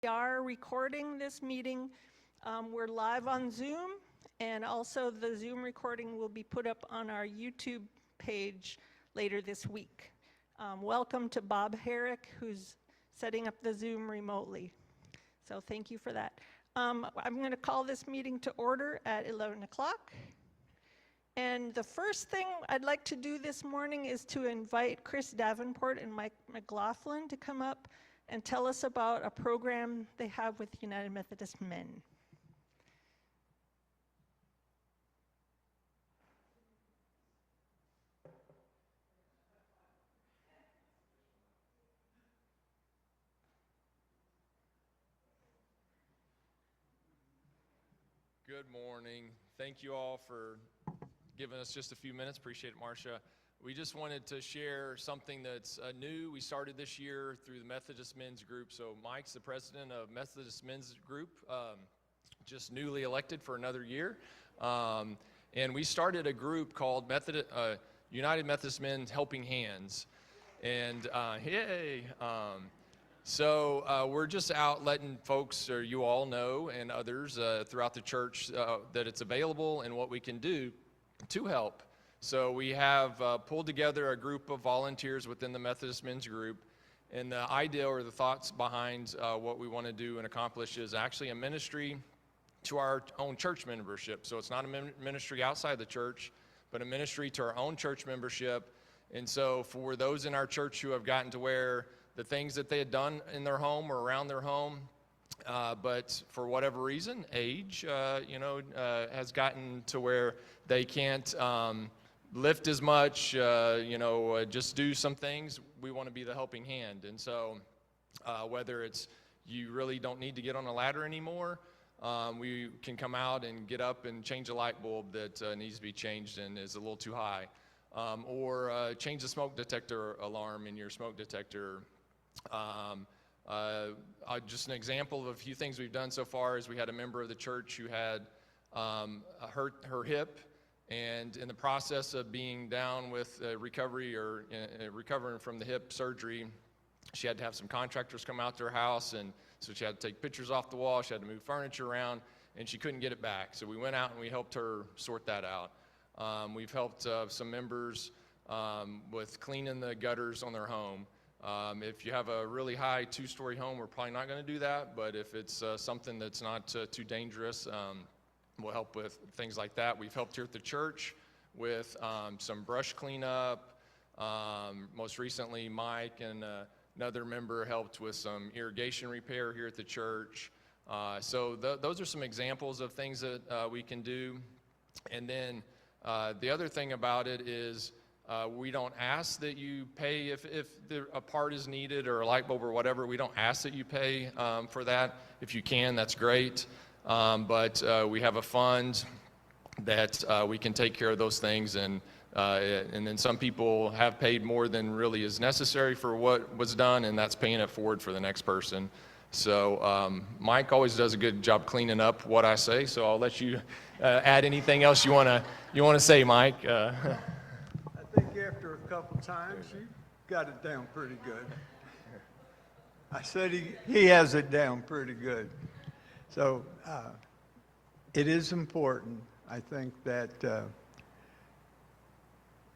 We are recording this meeting. We're live on Zoom, and also the Zoom recording will be put up on our YouTube page later this week. Welcome to Bob Herrick, who's setting up the Zoom remotely. So thank you for that. I'm going to call this meeting to order at 11 o'clock. And the first thing I'd like to do this morning is to invite Chris Davenport and Mike McLaughlin to come up and tell us about a program they have with United Methodist Men. Good morning. Thank you all for giving us just a few minutes. Appreciate it, Marcia. We just wanted to share something that's new. We started this year through the Methodist Men's Group. So Mike's the president of Methodist Men's Group, just newly elected for another year. And we started a group called United Methodist Men's Helping Hands. And So we're just out letting folks, or you all know, and others throughout the church that it's available and what we can do to help. So we have pulled together a group of volunteers within the Methodist Men's Group, and the idea or the thoughts behind what we want to do and accomplish is actually a ministry to our own church membership. So it's not a ministry outside the church, but a ministry to our own church membership. And so for those in our church who have gotten to where the things that they had done in their home or around their home, but for whatever reason, age, has gotten to where they can't lift as much, just do some things. We want to be the helping hand. And so whether it's you really don't need to get on a ladder anymore, we can come out and get up and change a light bulb that needs to be changed and is a little too high, or change the smoke detector alarm in your smoke detector. Just an example of a few things we've done so far is we had a member of the church who had hurt her hip, and in the process of being down with recovery or recovering from the hip surgery, she had to have some contractors come out to her house, and so she had to take pictures off the wall, she had to move furniture around, and she couldn't get it back. So we went out and we helped her sort that out. We've helped some members with cleaning the gutters on their home. If you have a really high two-story home, we're probably not going to do that, but if it's something that's not too dangerous, we'll help with things like that. We've helped here at the church with some brush cleanup. Most recently, Mike and another member helped with some irrigation repair here at the church. So those are some examples of things that we can do. And then the other thing about it is we don't ask that you pay if a part is needed or a light bulb or whatever. We don't ask that you pay for that. If you can, that's great. But we have a fund that we can take care of those things, and then some people have paid more than really is necessary for what was done, and that's paying it forward for the next person. So Mike always does a good job cleaning up what I say, so I'll let you add anything else you want to say, Mike. I think after a couple times, you got it down pretty good. I said he has it down pretty good. So it is important, I think, that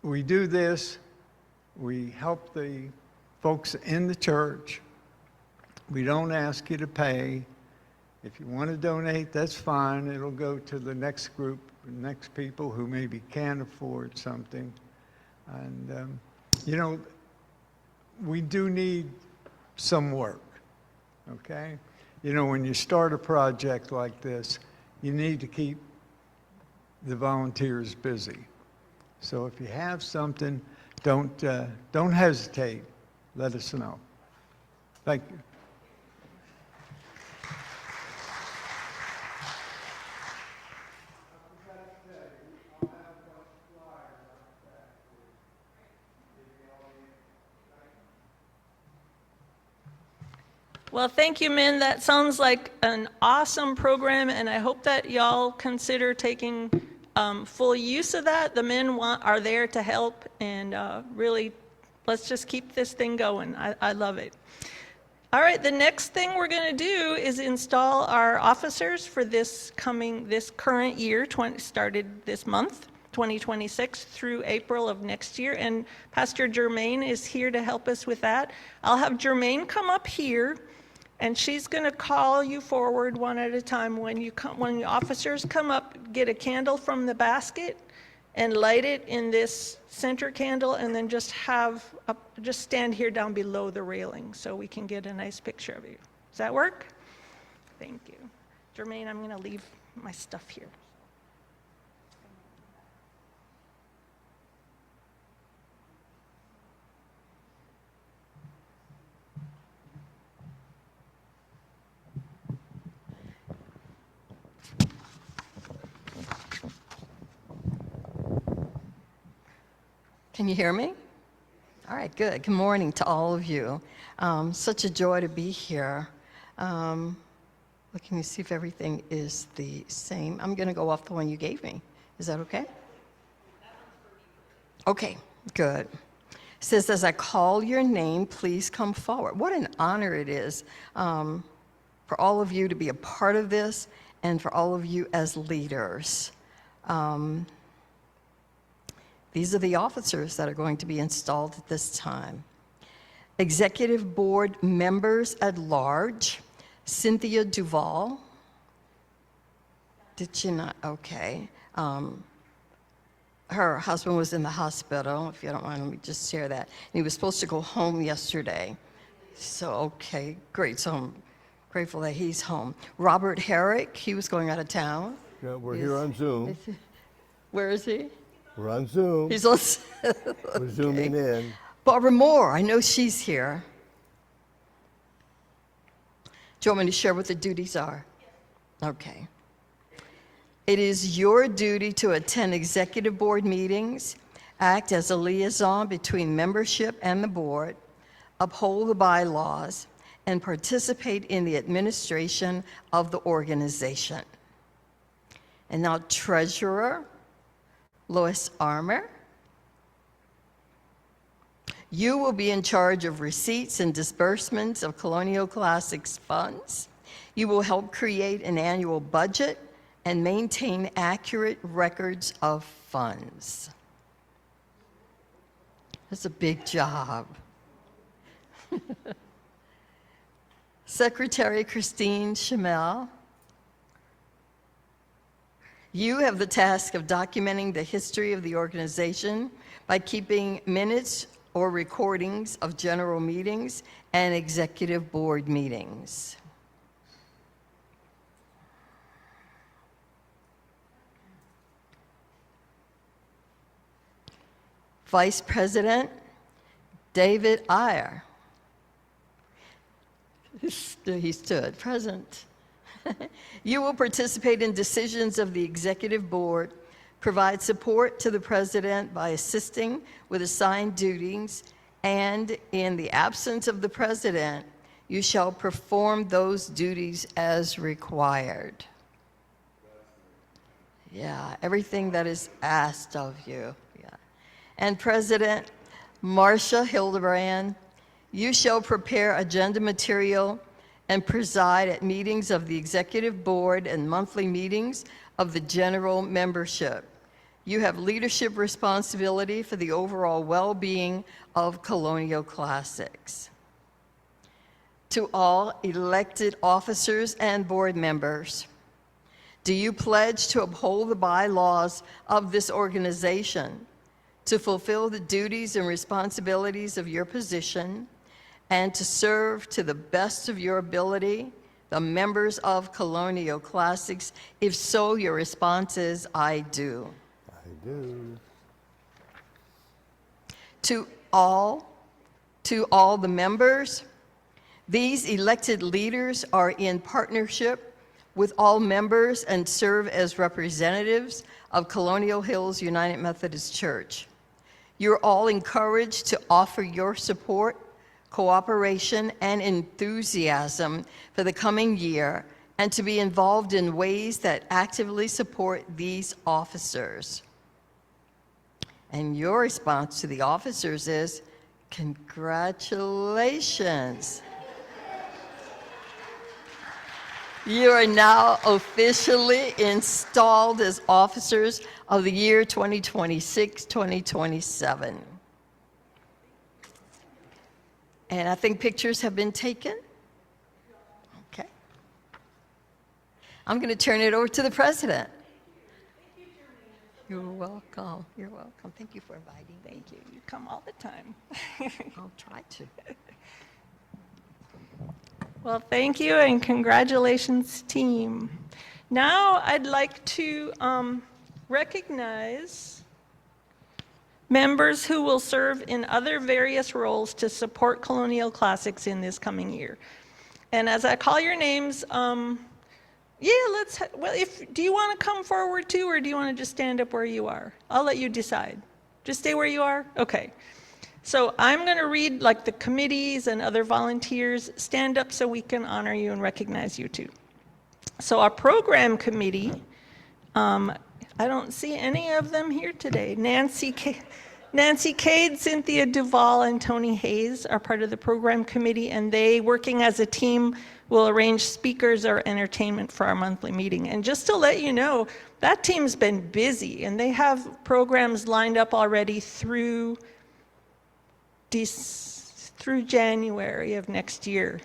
we do this. We help the folks in the church. We don't ask you to pay. If you want to donate, that's fine. It'll go to the next group, the next people who maybe can't afford something. And, we do need some work, okay? When you start a project like this, you need to keep the volunteers busy. So if you have something, don't hesitate. Let us know. Thank you. Well, thank you, men. That sounds like an awesome program, and I hope that y'all consider taking full use of that. The men are there to help, and really, let's just keep this thing going. I love it. All right, the next thing we're going to do is install our officers for this current year, started this month, 2026, through April of next year. And Pastor Germaine is here to help us with that. I'll have Germaine come up here, and she's going to call you forward one at a time. When the officers come up, get a candle from the basket and light it in this center candle, and then just stand here down below the railing so we can get a nice picture of you. Does that work? Thank you. Jermaine, I'm going to leave my stuff here. Can you hear me? All right, good. Good morning to all of you. Such a joy to be here. Let me see if everything is the same. I'm going to go off the one you gave me. Is that okay? Okay, good. It says, as I call your name, please come forward. What an honor it is for all of you to be a part of this and for all of you as leaders. These are the officers that are going to be installed at this time. Executive Board members at large, Cynthia Duval. Did she not? Okay. Her husband was in the hospital. If you don't mind, let me just share that. And he was supposed to go home yesterday. So, okay, great. So I'm grateful that he's home. Robert Herrick, he was going out of town. Yeah, we're here on Zoom. Where is he? We're on Zoom. He's on. We're zooming in. Barbara Moore, I know she's here. Do you want me to share what the duties are? Okay. It is your duty to attend executive board meetings, act as a liaison between membership and the board, uphold the bylaws, and participate in the administration of the organization. And now, Treasurer Lois Armour. You will be in charge of receipts and disbursements of Colonial Classics funds. You will help create an annual budget and maintain accurate records of funds. That's a big job. Secretary Christine Chamel. You have the task of documenting the history of the organization by keeping minutes or recordings of general meetings and executive board meetings. Vice President David Iyer. He stood present. You will participate in decisions of the executive board, provide support to the president by assisting with assigned duties, and in the absence of the president, you shall perform those duties as required. Yeah, everything that is asked of you. Yeah. And President Marcia Hildebrand, you shall prepare agenda material and preside at meetings of the executive board and monthly meetings of the general membership. You have leadership responsibility for the overall well-being of Colonial Classics. To all elected officers and board members, do you pledge to uphold the bylaws of this organization, to fulfill the duties and responsibilities of your position, and to serve to the best of your ability the members of Colonial Classics? If so, your response is, I do. I do. To all the members, these elected leaders are in partnership with all members and serve as representatives of Colonial Hills United Methodist Church. You're all encouraged to offer your support, cooperation, and enthusiasm for the coming year, and to be involved in ways that actively support these officers. And your response to the officers is, congratulations. You are now officially installed as officers of the year 2026-2027. And I think pictures have been taken. Okay. I'm going to turn it over to the president. You're welcome. You're welcome. Thank you for inviting me. Thank you. You come all the time. I'll try to. Well, thank you and congratulations, team. Now I'd like to recognize members who will serve in other various roles to support Colonial Classics in this coming year. And as I call your names, do you want to come forward too, or do you want to just stand up where you are? I'll let you decide. Just stay where you are? Okay. So I'm going to read like the committees and other volunteers. Stand up so we can honor you and recognize you too. So our program committee, I don't see any of them here today. Nancy Cade, Cynthia Duvall, and Tony Hayes are part of the program committee, and they, working as a team, will arrange speakers or entertainment for our monthly meeting. And just to let you know, that team's been busy, and they have programs lined up already through January of next year.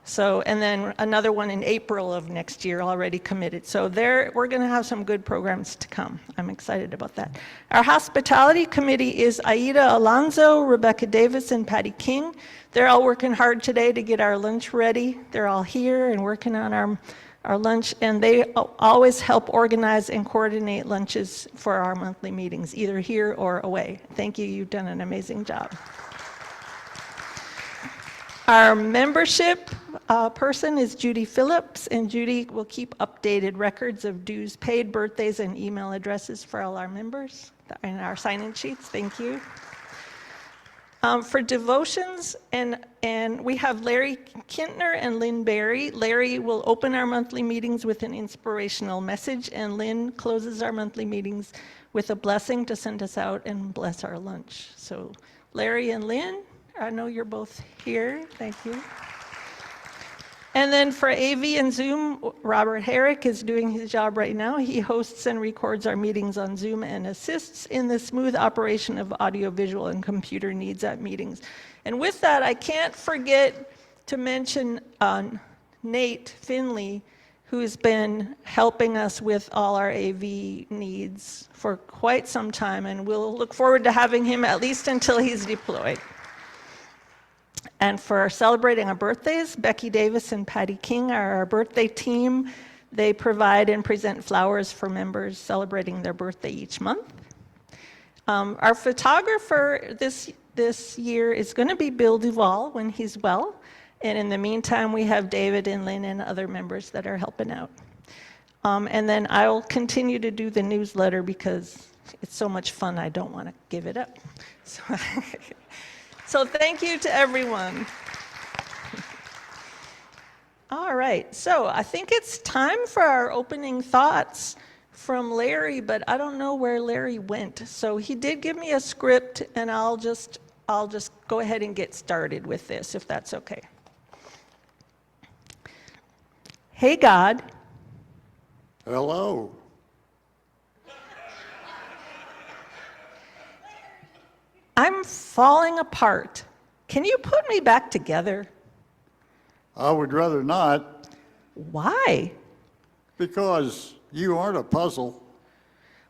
So, and then another one in April of next year already committed. So we're going to have some good programs to come. I'm excited about that. Our hospitality committee is Aida Alonso, Rebecca Davis, and Patty King. They're all working hard today to get our lunch ready. They're all here and working on our lunch, and they always help organize and coordinate lunches for our monthly meetings, either here or away. Thank you. You've done an amazing job. Our membership person is Judy Phillips, and Judy will keep updated records of dues paid, birthdays, and email addresses for all our members and our sign-in sheets. Thank you. For devotions, and we have Larry Kintner and Lynn Berry. Larry will open our monthly meetings with an inspirational message, and Lynn closes our monthly meetings with a blessing to send us out and bless our lunch. So Larry and Lynn, I know you're both here. Thank you. And then for AV and Zoom, Robert Herrick is doing his job right now. He hosts and records our meetings on Zoom and assists in the smooth operation of audiovisual and computer needs at meetings. And with that, I can't forget to mention Nate Finley, who's been helping us with all our AV needs for quite some time, and we'll look forward to having him at least until he's deployed. And for celebrating our birthdays, Becky Davis and Patty King are our birthday team. They provide and present flowers for members celebrating their birthday each month. Our photographer this year is going to be Bill Duvall when he's well. And in the meantime, we have David and Lynn and other members that are helping out. And then I'll continue to do the newsletter because it's so much fun, I don't want to give it up. So thank you to everyone. All right, so I think it's time for our opening thoughts from Larry, but I don't know where Larry went. So he did give me a script, and I'll just go ahead and get started with this, if that's okay. Hey, God. Hello. I'm falling apart. Can you put me back together? I would rather not, Why? because you aren't a puzzle.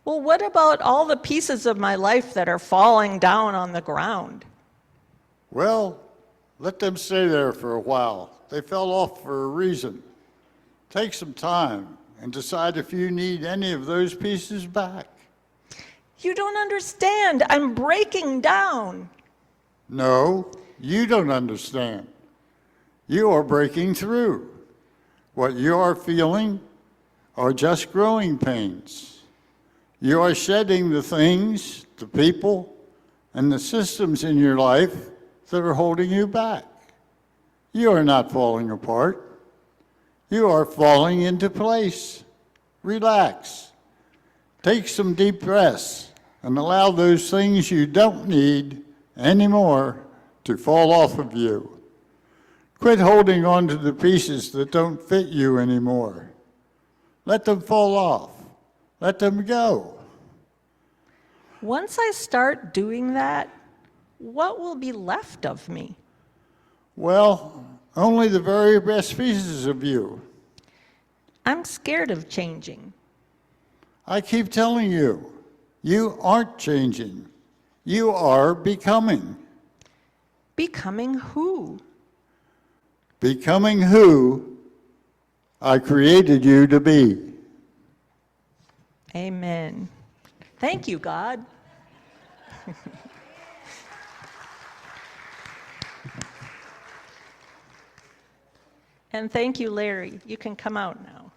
Well, what about all the pieces of my life that are falling down on the ground? Well, let them stay there for a while. They fell off for a reason. Take some time and decide if you need any of those pieces back. You don't understand. I'm breaking down. No, you don't understand. You are breaking through. What you are feeling are just growing pains. You are shedding the things, the people, and the systems in your life that are holding you back. You are not falling apart. You are falling into place. Relax. Take some deep breaths and allow those things you don't need anymore to fall off of you. Quit holding on to the pieces that don't fit you anymore. Let them fall off. Let them go. Once I start doing that, what will be left of me? Well, only the very best pieces of you. I'm scared of changing. I keep telling you, you aren't changing. You are becoming. Becoming who? Becoming who I created you to be. Amen. Thank you, God. And thank you, Larry. You can come out now.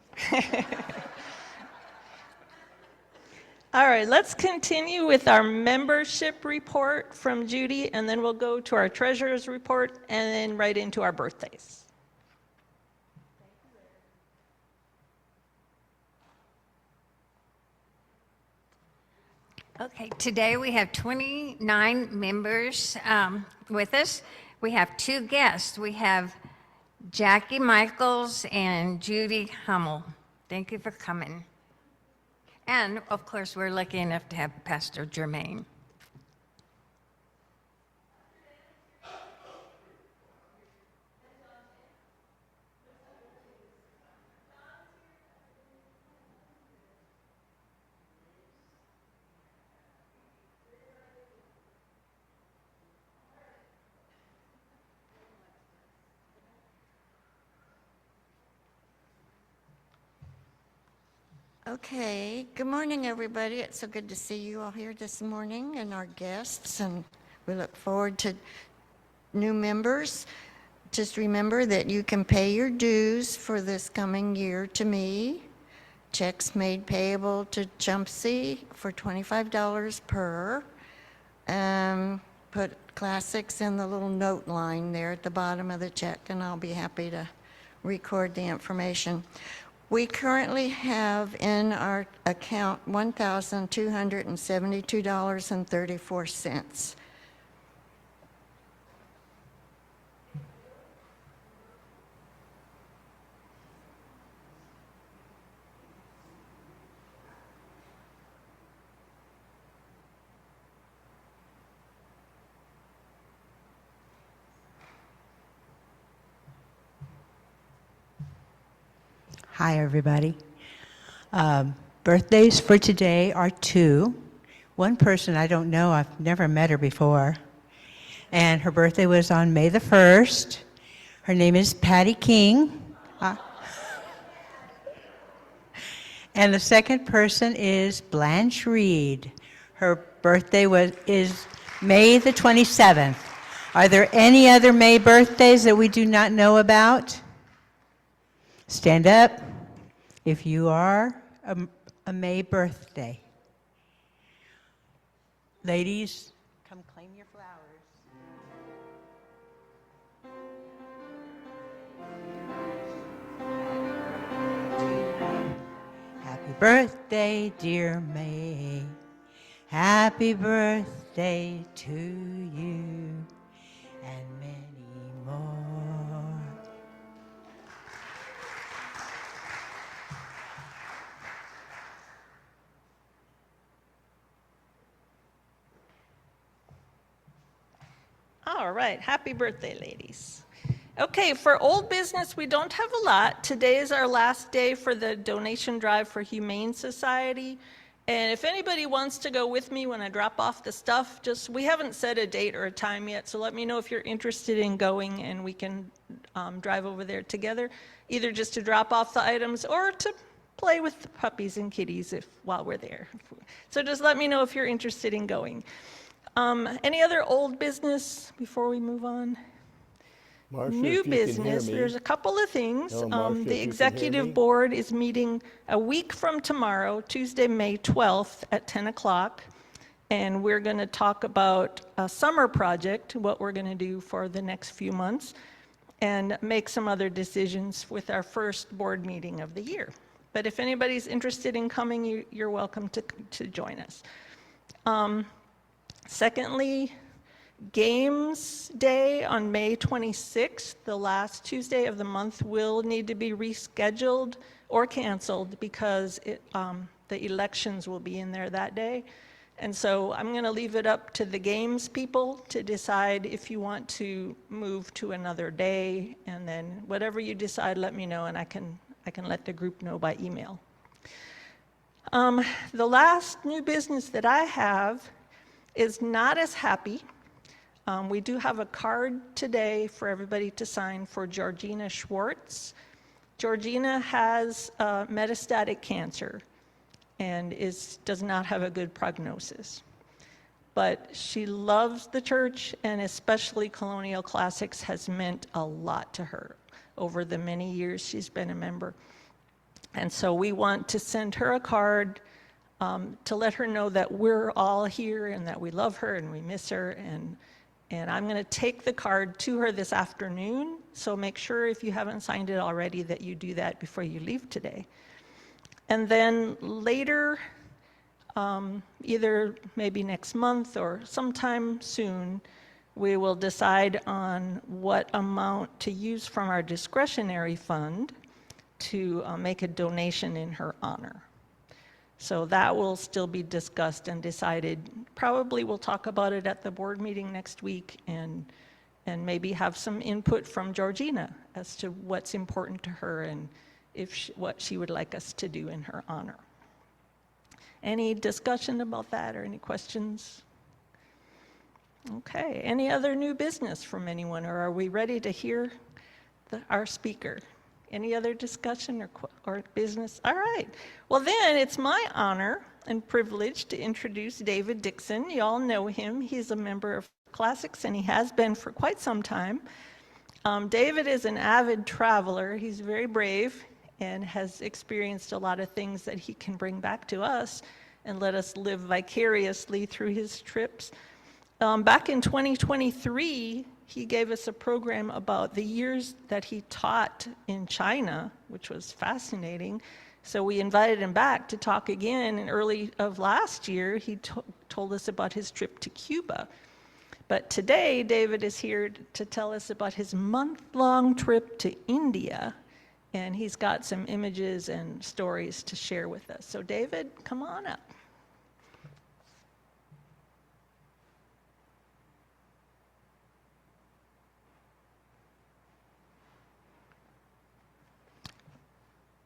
All right, let's continue with our membership report from Judy, and then we'll go to our treasurer's report, and then right into our birthdays. Okay, today we have 29 members with us. We have 2 guests. We have Jackie Michaels and Judy Hummel. Thank you for coming. And of course, we're lucky enough to have Pastor Germain. Okay, good morning, everybody. It's so good to see you all here this morning and our guests, and we look forward to new members. Just remember that you can pay your dues for this coming year to me. Checks made payable to Chumpsy for $25 per. Put classics in the little note line there at the bottom of the check, and I'll be happy to record the information. We currently have in our account $1,272.34. Hi, everybody. Birthdays for today are 2. One person I don't know, I've never met her before. And her birthday was on May the 1st. Her name is Patty King. And the second person is Blanche Reed. Her birthday is May the 27th. Are there any other May birthdays that we do not know about? Stand up if you are a May birthday. Ladies, come claim your flowers. Happy birthday, dear May. Happy birthday to you and many more. All right, happy birthday, ladies. Okay, for old business, we don't have a lot. Today is our last day for the donation drive for Humane Society. And if anybody wants to go with me when I drop off the stuff, we haven't set a date or a time yet, so let me know if you're interested in going, and we can drive over there together, either just to drop off the items or to play with the puppies and kitties while we're there. So just let me know if you're interested in going. Any other old business before we move on? Marcia, New if you can hear business, me. there's a couple of things. Hello, Marcia, if you The can hear executive me. board is meeting a week from tomorrow, Tuesday, May 12th at 10 o'clock. And we're going to talk about a summer project, what we're going to do for the next few months, and make some other decisions with our first board meeting of the year. But if anybody's interested in coming, you're welcome to join us. Secondly, Games Day on May 26th, the last Tuesday of the month, will need to be rescheduled or canceled because the elections will be in there that day. And so I'm going to leave it up to the games people to decide if you want to move to another day. And then whatever you decide, let me know, and I can let the group know by email. The last new business that I have is not as happy. We do have a card today for everybody to sign for Georgina Schwartz. Georgina has metastatic cancer and does not have a good prognosis. But she loves the church, and especially Colonial Classics has meant a lot to her over the many years she's been a member. And so we want to send her a card to let her know that we're all here and that we love her and we miss her. And I'm going to take the card to her this afternoon, so make sure if you haven't signed it already that you do that before you leave today. And then later, either maybe next month or sometime soon, we will decide on what amount to use from our discretionary fund to make a donation in her honor. So that will still be discussed and decided. Probably we'll talk about it at the board meeting next week and maybe have some input from Georgina as to what's important to her and what she would like us to do in her honor. Any discussion about that or any questions? Okay, any other new business from anyone, or are we ready to hear our speaker? Any other discussion or business? All right. Well, then it's my honor and privilege to introduce David Dixon. You all know him. He's a member of Classics, and he has been for quite some time. David is an avid traveler. He's very brave and has experienced a lot of things that he can bring back to us and let us live vicariously through his trips. Back in 2023, he gave us a program about the years that he taught in China, which was fascinating. So we invited him back to talk again. In early of last year, he told us about his trip to Cuba. But today, David is here to tell us about his month-long trip to India. And he's got some images and stories to share with us. So David, come on up.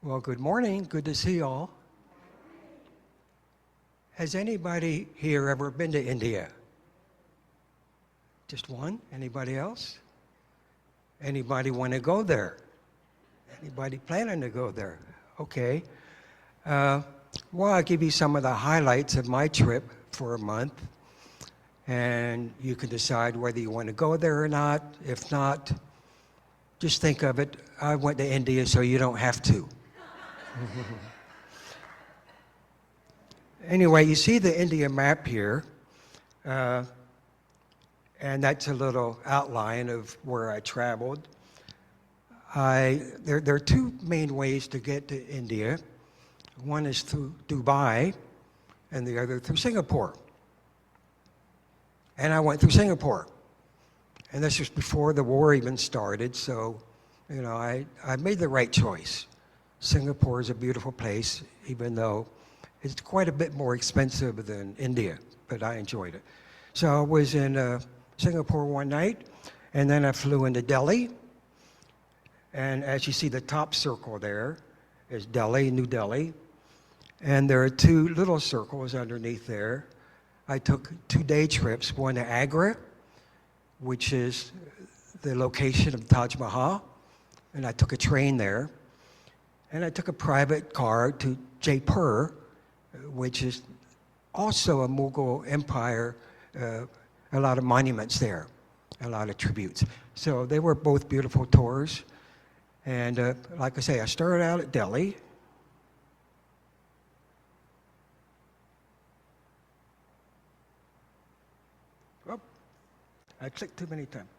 Well, good morning. Good to see you all. Has anybody here ever been to India? Just one? Anybody else? Anybody want to go there? Anybody planning to go there? Okay. Well, I'll give you some of the highlights of my trip for a month, and you can decide whether you want to go there or not. If not, just think of it, I went to India so you don't have to. Anyway, you see the India map here, and that's a little outline of where I traveled. There are two main ways to get to India. One is through Dubai, and the other through Singapore. And I went through Singapore. And this was before the war even started, so I made the right choice. Singapore is a beautiful place, even though it's quite a bit more expensive than India, but I enjoyed it. So I was in Singapore one night, and then I flew into Delhi. And as you see, the top circle there is Delhi, New Delhi. And there are two little circles underneath there. I took 2-day trips, one to Agra, which is the location of Taj Mahal, and I took a train there. And I took a private car to Jaipur, which is also a Mughal empire, a lot of monuments there, a lot of tributes. So they were both beautiful tours. And like I say, I started out at Delhi. Oh, I clicked too many times.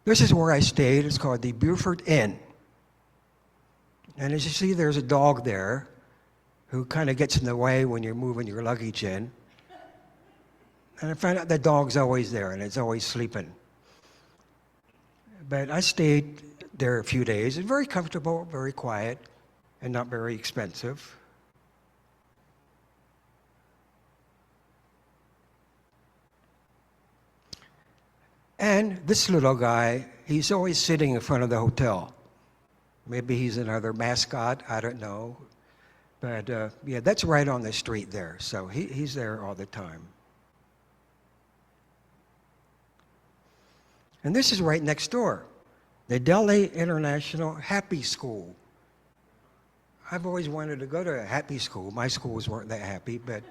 This is where I stayed. It's called the Beaufort Inn. And as you see, there's a dog there who kind of gets in the way when you're moving your luggage in. And I found out the dog's always there and it's always sleeping. But I stayed there a few days. It's very comfortable, very quiet, and not very expensive. And this little guy, he's always sitting in front of the hotel. Maybe he's another mascot, I don't know. But yeah, that's right on the street there. So he's there all the time. And this is right next door, the Delhi International Happy School. I've always wanted to go to a happy school. My schools weren't that happy, but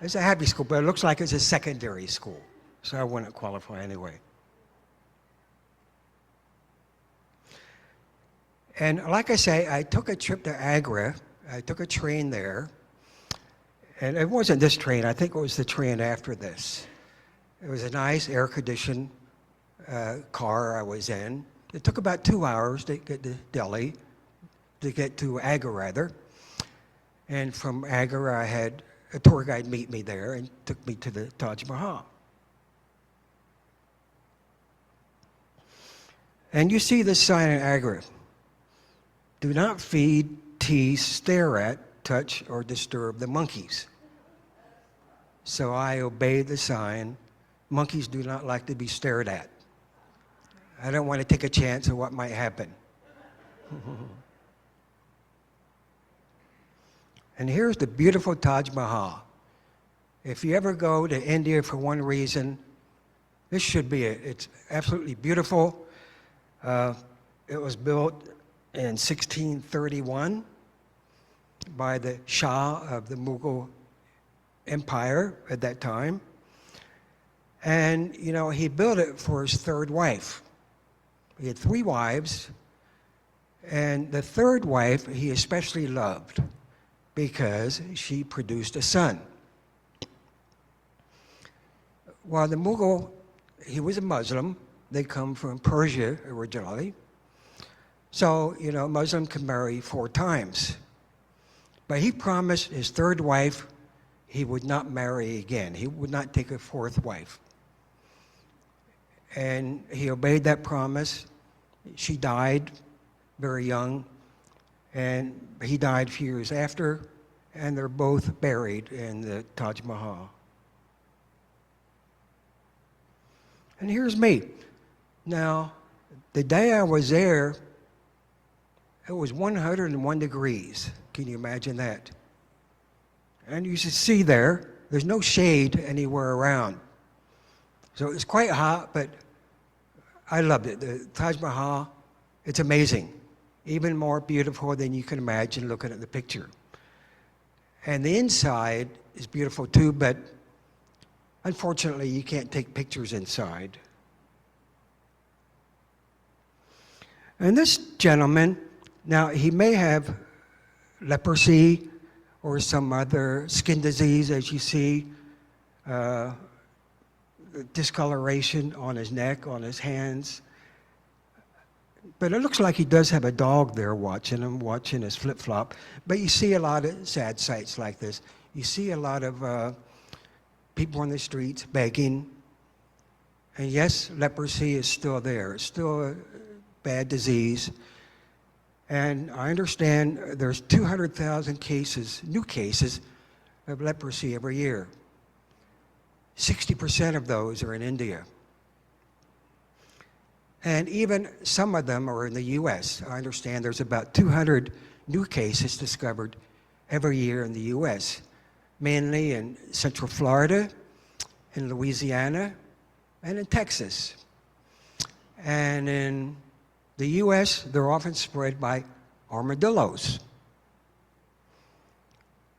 it's a happy school, but it looks like it's a secondary school. So I wouldn't qualify anyway. And like I say, I took a trip to Agra. I took a train there. And it wasn't this train. I think it was the train after this. It was a nice air-conditioned car I was in. It took about 2 hours to get to Delhi, to get to Agra rather. And from Agra, I had a tour guide meet me there and took me to the Taj Mahal. And you see this sign in Agra: do not feed, tease, stare at, touch, or disturb the monkeys. So I obeyed the sign. Monkeys do not like to be stared at. I don't want to take a chance of what might happen. And here's the beautiful Taj Mahal. If you ever go to India for one reason, this should be it. It's absolutely beautiful. It was built in 1631 by the Shah of the Mughal Empire at that time. And, you know, he built it for his third wife. He had 3 wives, and the third wife he especially loved because she produced a son. While the Mughal, he was a Muslim. They come from Persia originally. So, you know, a Muslim can marry 4 times. But he promised his third wife he would not marry again. He would not take a 4th wife. And he obeyed that promise. She died very young, and he died a few years after, and they're both buried in the Taj Mahal. And here's me. Now, the day I was there, it was 101 degrees. Can you imagine that? And you should see there's no shade anywhere around. So it's quite hot, but I loved it. The Taj Mahal, it's amazing. Even more beautiful than you can imagine looking at the picture. And the inside is beautiful too, but unfortunately you can't take pictures inside. And this gentleman, now he may have leprosy or some other skin disease, as you see, discoloration on his neck, on his hands. But it looks like he does have a dog there watching him, watching his flip-flop. But you see a lot of sad sights like this. You see a lot of people on the streets begging. And yes, leprosy is still there. It's still a bad disease. And I understand there's 200,000 cases, new cases, of leprosy every year. 60% of those are in India. And even some of them are in the US. I understand there's about 200 new cases discovered every year in the US, mainly in Central Florida, in Louisiana, and in Texas. And in the US, they're often spread by armadillos.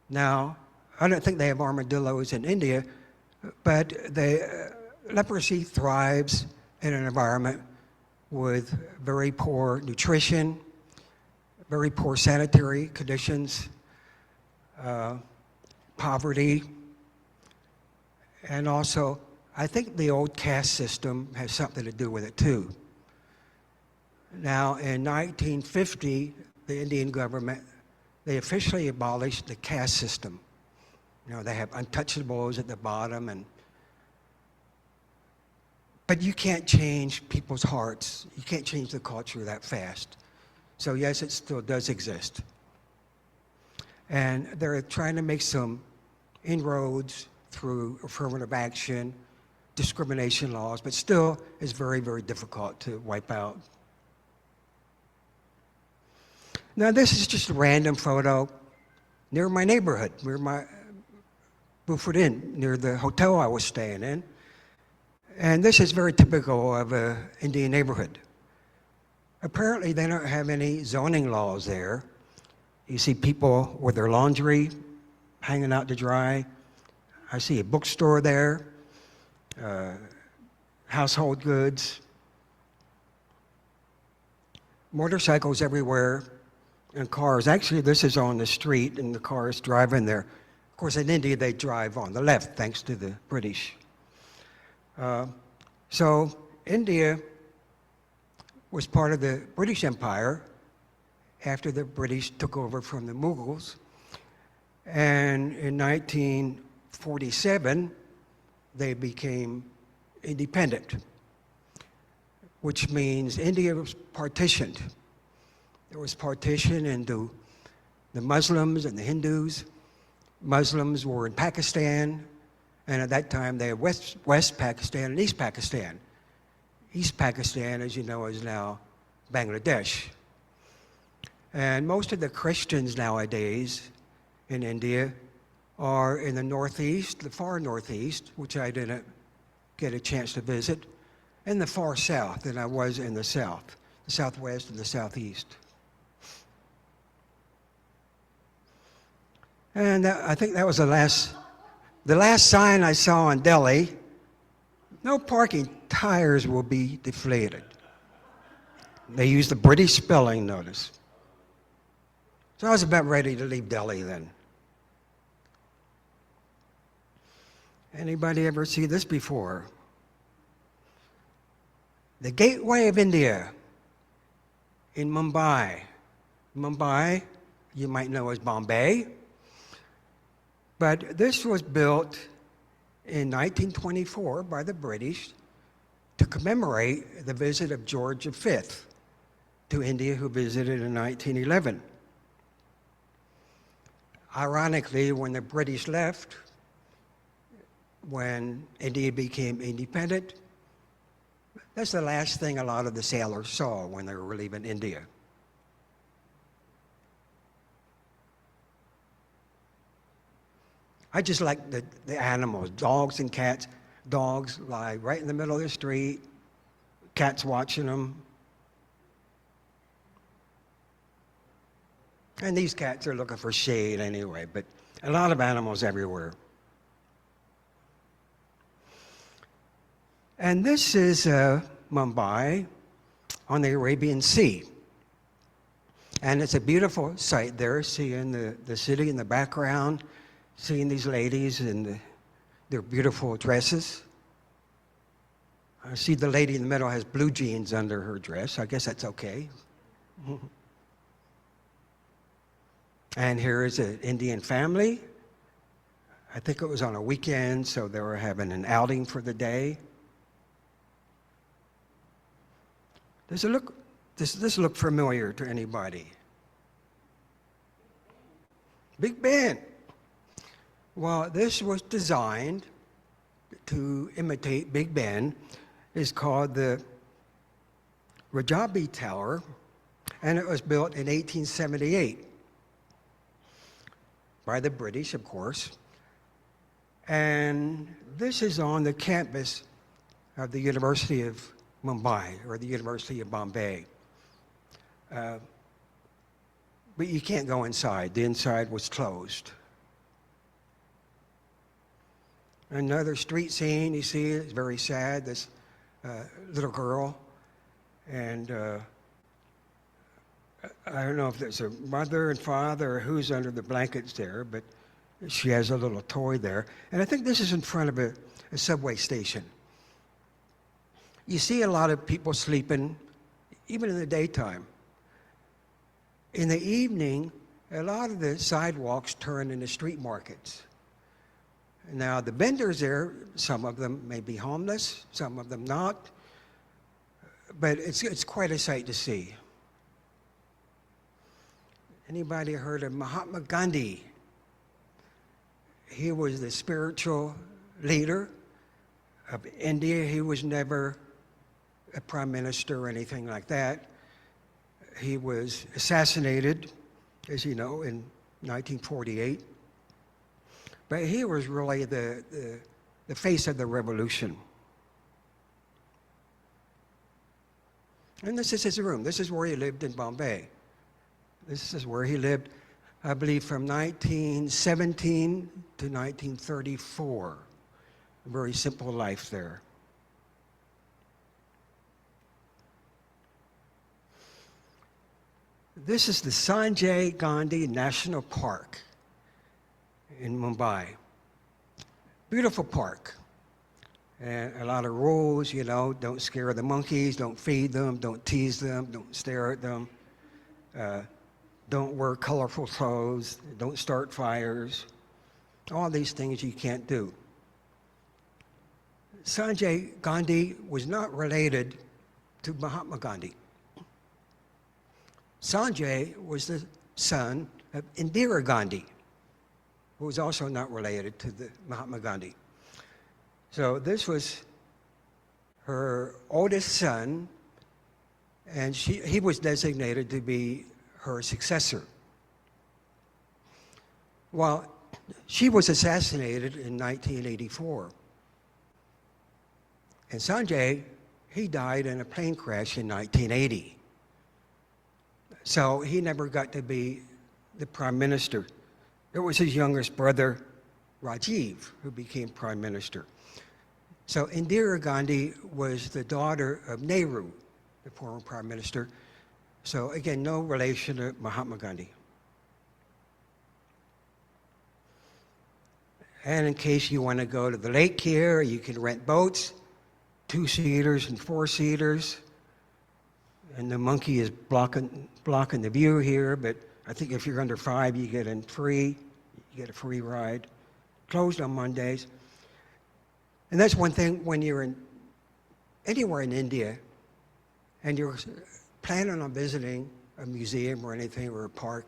Now, I don't think they have armadillos in India, but leprosy thrives in an environment with very poor nutrition, very poor sanitary conditions, poverty, and also, I think the old caste system has something to do with it too. Now, in 1950, the Indian government, they officially abolished the caste system. You know, they have untouchables at the bottom and But you can't change people's hearts. You can't change the culture that fast. So yes, it still does exist. And they're trying to make some inroads through affirmative action, discrimination laws, but still it's very, very difficult to wipe out. Now this is just a random photo near my neighborhood, near my Beaufort Inn, near the hotel I was staying in. And this is very typical of an Indian neighborhood. Apparently they don't have any zoning laws there. You see people with their laundry hanging out to dry. I see a bookstore there, household goods, motorcycles everywhere, and cars. Actually, this is on the street, and the car is driving there. Of course, in India, they drive on the left, thanks to the British. So India was part of the British Empire after the British took over from the Mughals. And in 1947, they became independent, which means India was partitioned. It was partitioned into the Muslims and the Hindus. Muslims were in Pakistan, and at that time they had West Pakistan and East Pakistan. East Pakistan, as you know, is now Bangladesh. And most of the Christians nowadays in India are in the northeast, the far northeast, which I didn't get a chance to visit, and the far south, and I was in the south, the southwest and the southeast. And I think that was the last sign I saw in Delhi. No parking, tires will be deflated. They used the British spelling notice. So I was about ready to leave Delhi then. Anybody ever see this before? The Gateway of India in Mumbai. Mumbai, you might know as Bombay. But this was built in 1924 by the British to commemorate the visit of George V to India, who visited in 1911. Ironically, when the British left, when India became independent, that's the last thing a lot of the sailors saw when they were leaving India. I just like the animals, dogs and cats. Dogs lie right in the middle of the street, cats watching them. And these cats are looking for shade anyway, but a lot of animals everywhere. And this is Mumbai on the Arabian Sea. And it's a beautiful sight there, seeing the city in the background, seeing these ladies in their beautiful dresses. I see the lady in the middle has blue jeans under her dress. I guess that's okay. And here is an Indian family. I think it was on a weekend, so they were having an outing for the day. Does this look familiar to anybody? Big Ben. Well, this was designed to imitate Big Ben. It's called the Rajabi Tower, and it was built in 1878 by the British, of course. And this is on the campus of the University of Mumbai, or the University of Bombay. But you can't go inside. The inside was closed. Another street scene, you see, it's very sad. This little girl, and I don't know if there's a mother and father or who's under the blankets there, but she has a little toy there. And I think this is in front of a subway station. You see a lot of people sleeping, even in the daytime. In the evening, a lot of the sidewalks turn into street markets. Now, the vendors there, some of them may be homeless, some of them not, but it's quite a sight to see. Anybody heard of Mahatma Gandhi? He was the spiritual leader of India. He was never a prime minister or anything like that. He was assassinated, as you know, in 1948. But he was really the face of the revolution. And this is his room. This is where he lived in Bombay. This is where he lived, I believe, from 1917 to 1934. A very simple life there. This is the Sanjay Gandhi National Park in Mumbai. Beautiful park. And a lot of rules, you know, don't scare the monkeys, don't feed them, don't tease them, don't stare at them. Don't wear colorful clothes, don't start fires. All these things you can't do. Sanjay Gandhi was not related to Mahatma Gandhi. Sanjay was the son of Indira Gandhi, who was also not related to the Mahatma Gandhi. So this was her oldest son, and he was designated to be her successor. Well, she was assassinated in 1984. And Sanjay, he died in a plane crash in 1980. So he never got to be the prime minister. It was his youngest brother, Rajiv, who became prime minister. So Indira Gandhi was the daughter of Nehru, the former prime minister. So again, no relation to Mahatma Gandhi. And in case you want to go to the lake here, you can rent boats, 2-seaters and 4-seaters. And the monkey is blocking the view here, but I think if you're under 5, you get in free. You get a free ride. Closed on Mondays. And that's one thing when you're anywhere in India and you're planning on visiting a museum or anything or a park,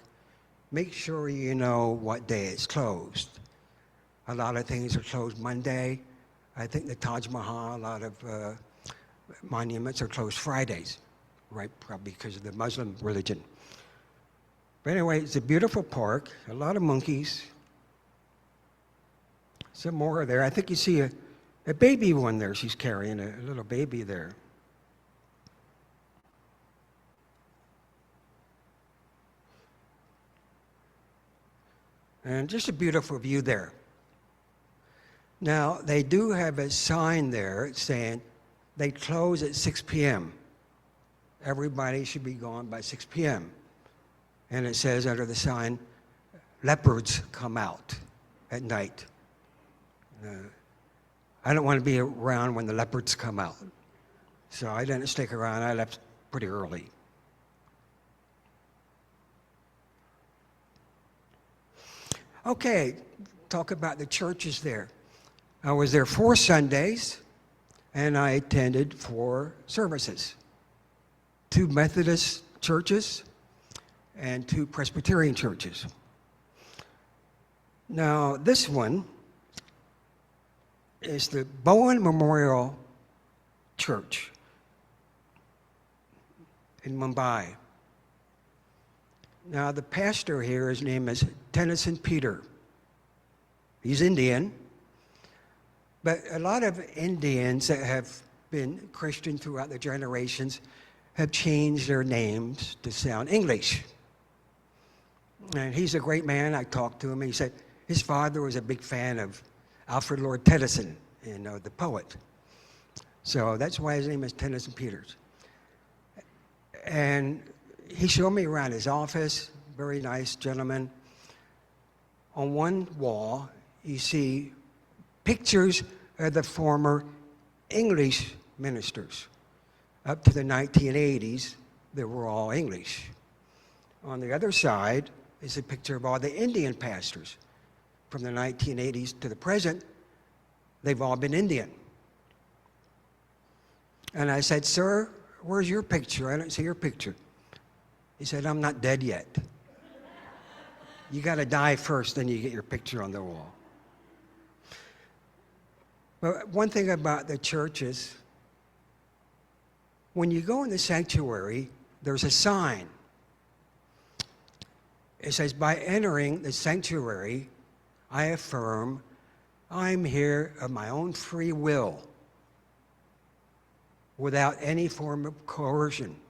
make sure you know what day it's closed. A lot of things are closed Monday. I think the Taj Mahal, a lot of monuments are closed Fridays, right? Probably because of the Muslim religion. But anyway, it's a beautiful park, a lot of monkeys. Some more are there. I think you see a baby one there. She's carrying a little baby there. And just a beautiful view there. Now, they do have a sign there saying they close at 6 p.m. Everybody should be gone by 6 p.m. And it says under the sign, leopards come out at night. I don't want to be around when the leopards come out. So I didn't stick around. I left pretty early. Okay, talk about the churches there. I was there 4 Sundays, and I attended 4 services. 2 Methodist churches and 2 Presbyterian churches. Now, this one is the Bowen Memorial Church in Mumbai. Now, the pastor here, his name is Tennyson Peter. He's Indian, but a lot of Indians that have been Christian throughout the generations have changed their names to sound English. And he's a great man. I talked to him, and he said his father was a big fan of Alfred Lord Tennyson, you know, the poet. So that's why his name is Tennyson Peters. And he showed me around his office, very nice gentleman. On one wall, you see pictures of the former English ministers. Up to the 1980s, they were all English. On the other side is a picture of all the Indian pastors. From the 1980s to the present, they've all been Indian. And I said, "Sir, where's your picture? I don't see your picture." He said, "I'm not dead yet. You got to die first, then you get your picture on the wall." But one thing about the church is, when you go in the sanctuary, there's a sign. It says, "By entering the sanctuary, I affirm I'm here of my own free will, without any form of coercion."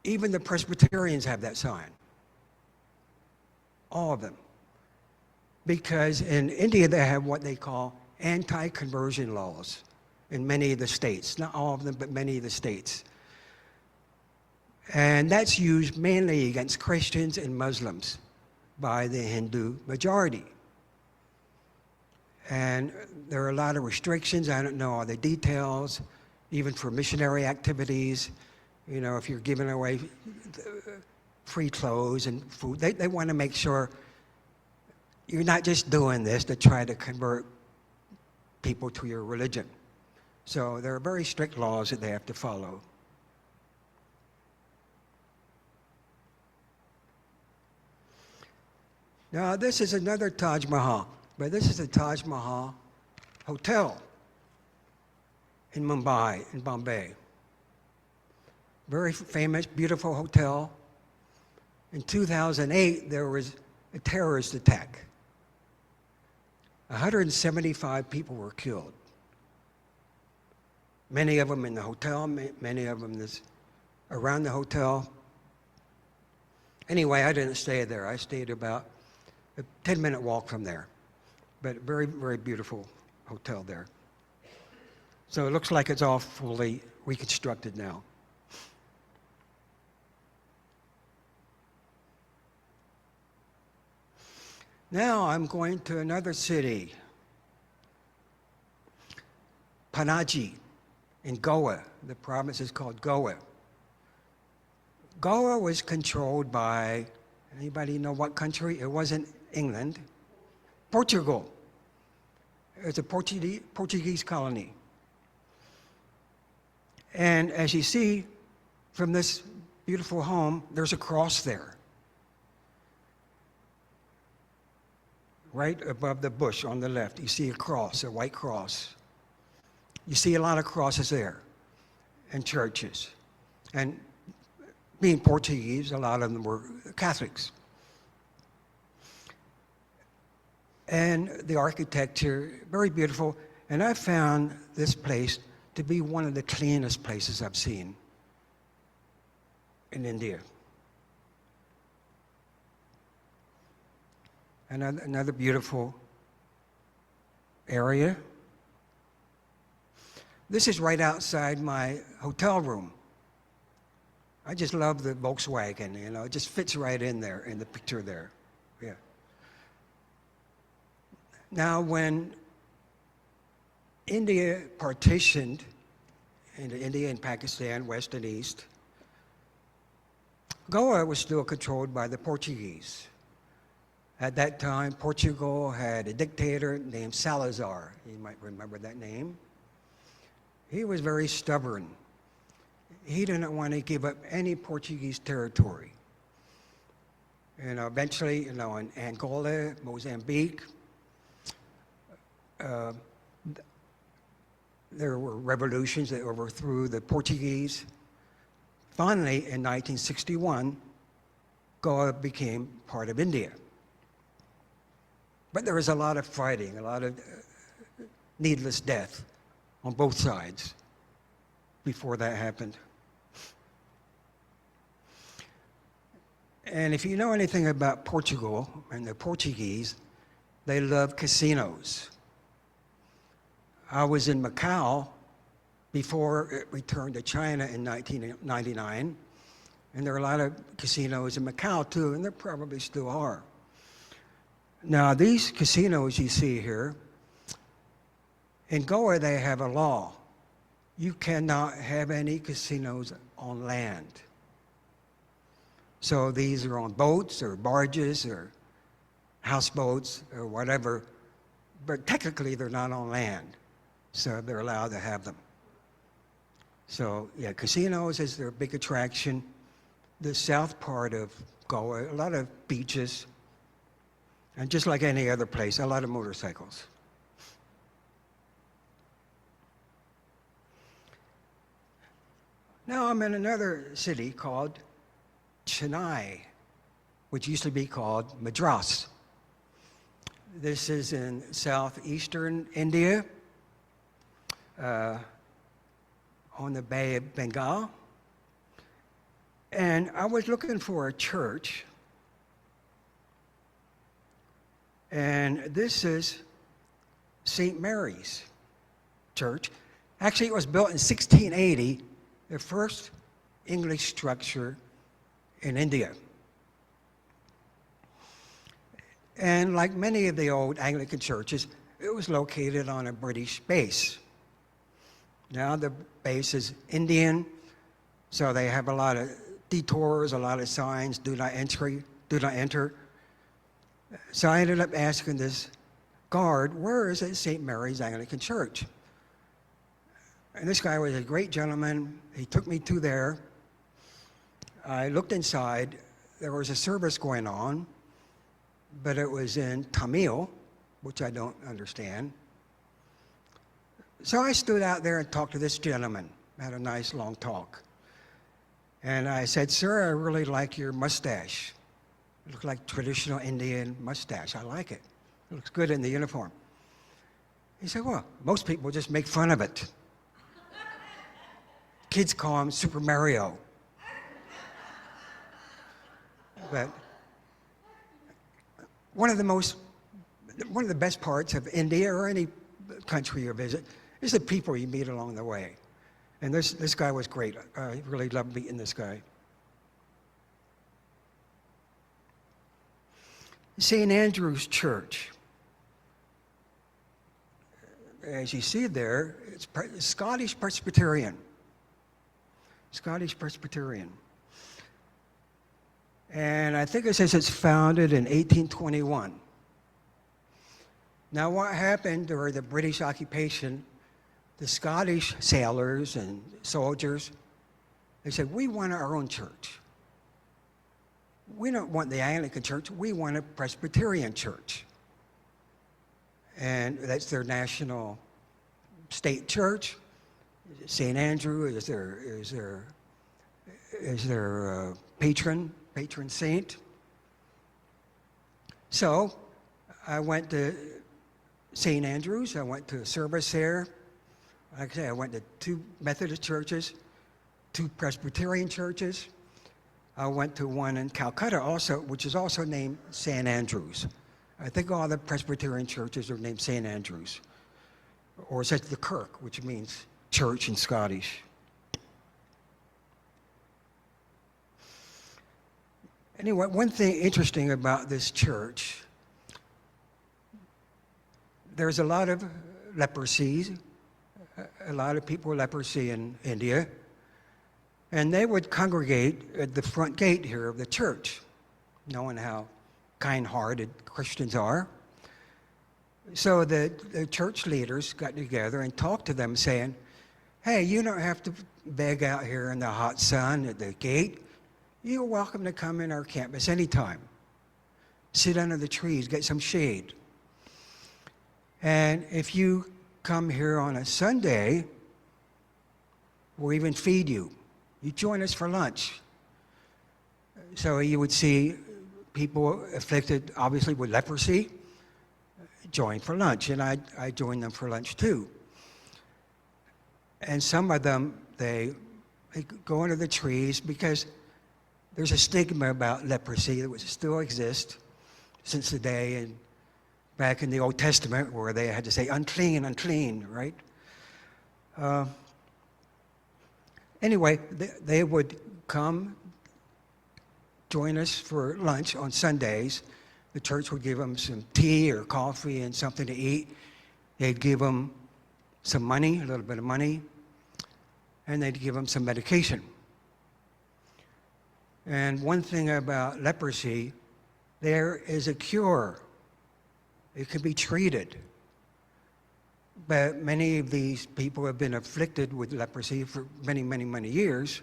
Even the Presbyterians have that sign. All of them. Because in India, they have what they call anti-conversion laws in many of the states. Not all of them, but many of the states. And that's used mainly against Christians and Muslims by the Hindu majority. And there are a lot of restrictions. I don't know all the details, even for missionary activities. You know, if you're giving away free clothes and food, they want to make sure you're not just doing this to try to convert people to your religion. So there are very strict laws that they have to follow. Now, this is another Taj Mahal, but this is the Taj Mahal Hotel in Mumbai, in Bombay. Very famous, beautiful hotel. In 2008, there was a terrorist attack. 175 people were killed. Many of them in the hotel, many of them around the hotel. Anyway, I didn't stay there. I stayed about a 10-minute walk from there. But very, very beautiful hotel there. So it looks like it's all fully reconstructed now. Now I'm going to another city, Panaji in Goa. The province is called Goa. Goa was controlled by, anybody know what country? It wasn't England. Portugal. It was a Portuguese colony. And as you see from this beautiful home, there's a cross there. Right above the bush on the left, you see a cross, a white cross. You see a lot of crosses there and churches. And being Portuguese, a lot of them were Catholics. And the architecture, very beautiful. And I found this place to be one of the cleanest places I've seen in India. Another beautiful area. This is right outside my hotel room. I just love the Volkswagen, you know, it just fits right in there, in the picture there. Yeah. Now, when India partitioned into India and Pakistan, West and East, Goa was still controlled by the Portuguese. At that time, Portugal had a dictator named Salazar. You might remember that name. He was very stubborn. He didn't want to give up any Portuguese territory. And eventually, in Angola, Mozambique, there were revolutions that overthrew the Portuguese. Finally, in 1961, Goa became part of India. But there was a lot of fighting, a lot of needless death on both sides before that happened. And if you know anything about Portugal and the Portuguese, they love casinos. I was in Macau before it returned to China in 1999, and there are a lot of casinos in Macau too, and there probably still are. Now, these casinos you see here, in Goa they have a law. You cannot have any casinos on land. So these are on boats or barges or houseboats or whatever, but technically they're not on land, so they're allowed to have them. So yeah, casinos is their big attraction. The south part of Goa, a lot of beaches, and just like any other place, a lot of motorcycles. Now I'm in another city called Chennai, which used to be called Madras. This is in southeastern India, on the Bay of Bengal. And I was looking for a church, and this is St. Mary's Church. Actually, it was built in 1680, the first English structure in India. And like many of the old Anglican churches, it was located on a British base. Now the base is Indian, so they have a lot of detours, a lot of signs, do not enter. So I ended up asking this guard, where is it St. Mary's Anglican Church? And this guy was a great gentleman. He took me to there. I looked inside. There was a service going on, but it was in Tamil, which I don't understand. So I stood out there and talked to this gentleman, had a nice long talk. And I said, sir, I really like your mustache. It looks like traditional Indian mustache. I like it. It looks good in the uniform. He said, well, most people just make fun of it. Kids call him Super Mario. But one of the best parts of India or any country you visit is the people you meet along the way. And this guy was great. I really loved meeting this guy. St. Andrew's Church. As you see there, it's Scottish Presbyterian. Scottish Presbyterian. And I think it says it's founded in 1821. Now what happened during the British occupation, the Scottish sailors and soldiers, they said, we want our own church. We don't want the Anglican church, we want a Presbyterian church. And that's their national state church. St. Andrew is their patron saint. So I went to St. Andrew's. I went to a service there. Like I say, I went to 2 Methodist churches, 2 Presbyterian churches. I went to one in Calcutta also, which is also named St. Andrew's. I think all the Presbyterian churches are named St. Andrew's. Or it's at the Kirk, which means church in Scottish. Anyway, one thing interesting about this church, there's a lot of leprosy, a lot of people with leprosy in India, and they would congregate at the front gate here of the church, knowing how kind-hearted Christians are. So the church leaders got together and talked to them saying, hey, you don't have to beg out here in the hot sun at the gate. You're welcome to come in our campus anytime. Sit under the trees, get some shade. And if you come here on a Sunday, we'll even feed you. You join us for lunch. So you would see people afflicted, obviously, with leprosy, join for lunch. And I joined them for lunch, too. And some of them, they go under the trees because there's a stigma about leprosy that still exists since the day and back in the Old Testament where they had to say, unclean, unclean, right? Anyway, they would come join us for lunch on Sundays. The church would give them some tea or coffee and something to eat. They'd give them some money, a little bit of money, and they'd give them some medication. And one thing about leprosy, there is a cure. It can be treated. But many of these people have been afflicted with leprosy for many, many, many years,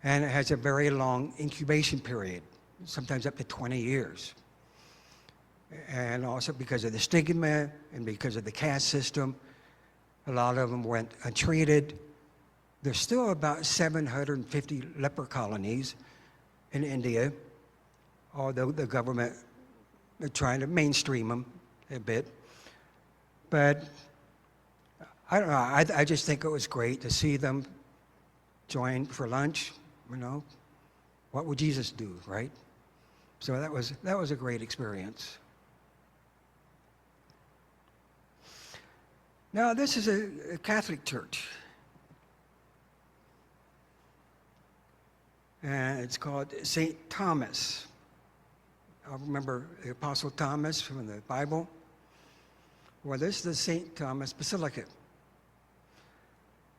and it has a very long incubation period, sometimes up to 20 years. And also because of the stigma and because of the caste system, a lot of them went untreated. There's still about 750 leper colonies in India, although the government are trying to mainstream them a bit. But I don't know, I just think it was great to see them join for lunch, you know. What would Jesus do, right? So that was a great experience. Now, this is a Catholic church. And it's called St. Thomas. I remember the Apostle Thomas from the Bible. Well, this is the St. Thomas Basilica.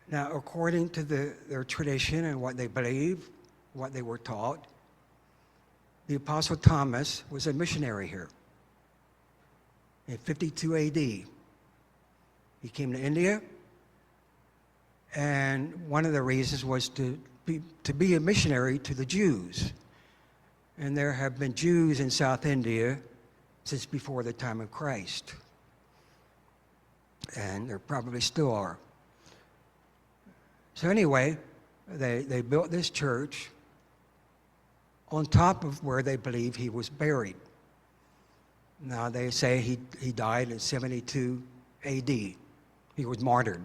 Now, according to their tradition and what they believe, what they were taught, the Apostle Thomas was a missionary here in 52 AD. He came to India, and one of the reasons was to be a missionary to the Jews. And there have been Jews in South India since before the time of Christ. And there probably still are. So anyway, they built this church on top of where they believe he was buried. Now they say he died in 72 AD. He was martyred.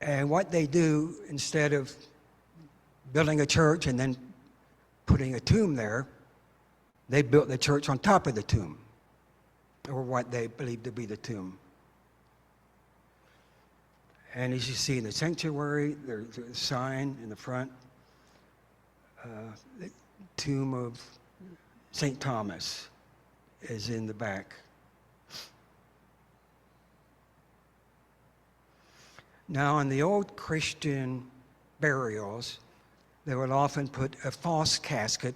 And what they do, instead of building a church and then putting a tomb there, they built the church on top of the tomb, or what they believe to be the tomb. And as you see in the sanctuary, there's a sign in the front, the tomb of St. Thomas is in the back. Now, in the old Christian burials, they would often put a false casket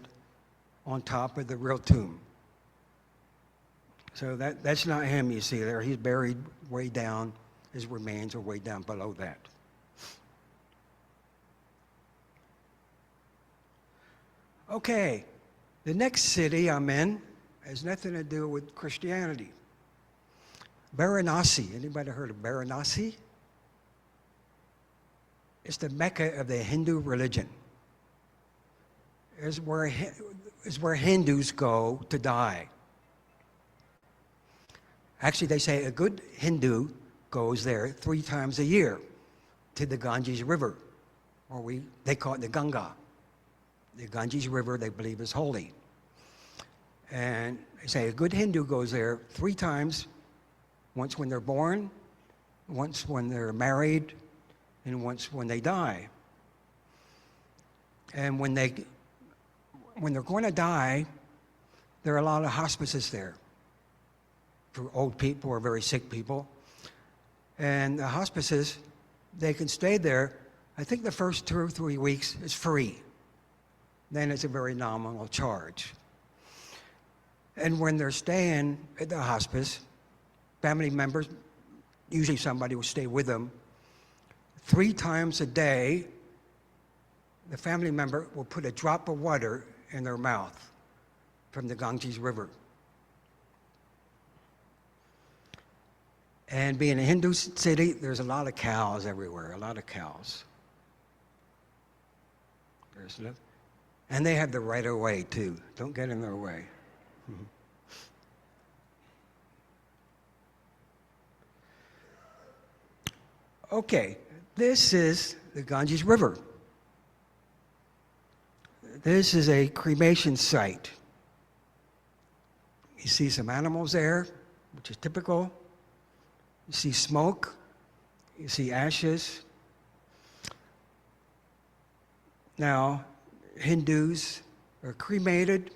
on top of the real tomb. So that's not him you see there. He's buried way down. His remains are way down below that. Okay, the next city I'm in has nothing to do with Christianity. Varanasi. Anybody heard of Varanasi? It's the Mecca of the Hindu religion. It's where Hindus go to die. Actually, they say a good Hindu goes there 3 times a year to the Ganges River, or they call it the Ganga. The Ganges River, they believe, is holy. And they say a good Hindu goes there 3 times, once when they're born, once when they're married, and once when they die. And when they're going to die, there are a lot of hospices there for old people or very sick people. And the hospices, they can stay there. I think the first 2 or 3 weeks is free. Then it's a very nominal charge. And when they're staying at the hospice, family members, usually somebody will stay with them, 3 times a day, the family member will put a drop of water in their mouth from the Ganges River. And being a Hindu city, there's a lot of cows everywhere, a lot of cows. And they have the right of way, too. Don't get in their way. Okay, this is the Ganges River. This is a cremation site. You see some animals there, which is typical. You see smoke. You see ashes. Now, Hindus are cremated.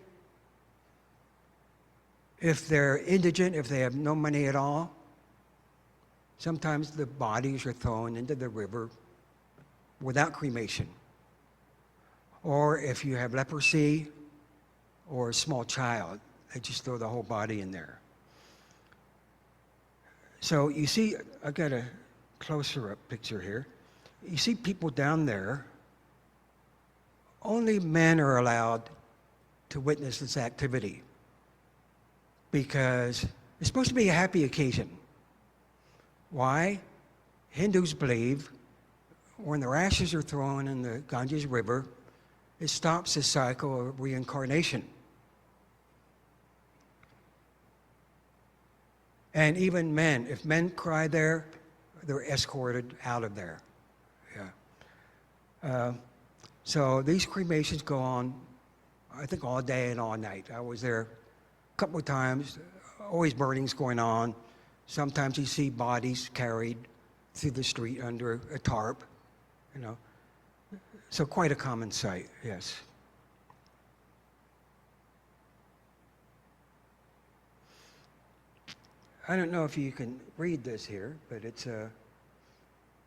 If they're indigent, if they have no money at all, sometimes the bodies are thrown into the river without cremation. Or if you have leprosy or a small child, they just throw the whole body in there. So you see, I got a closer up picture here. You see people down there. Only men are allowed to witness this activity because it's supposed to be a happy occasion. Why? Hindus believe when their ashes are thrown in the Ganges River, it stops the cycle of reincarnation. And even men, if men cry there, they're escorted out of there. Yeah. So these cremations go on, I think, all day and all night. I was there a couple of times, always burnings going on. Sometimes you see bodies carried through the street under a tarp, you know. So quite a common sight, yes. I don't know if you can read this here, but it's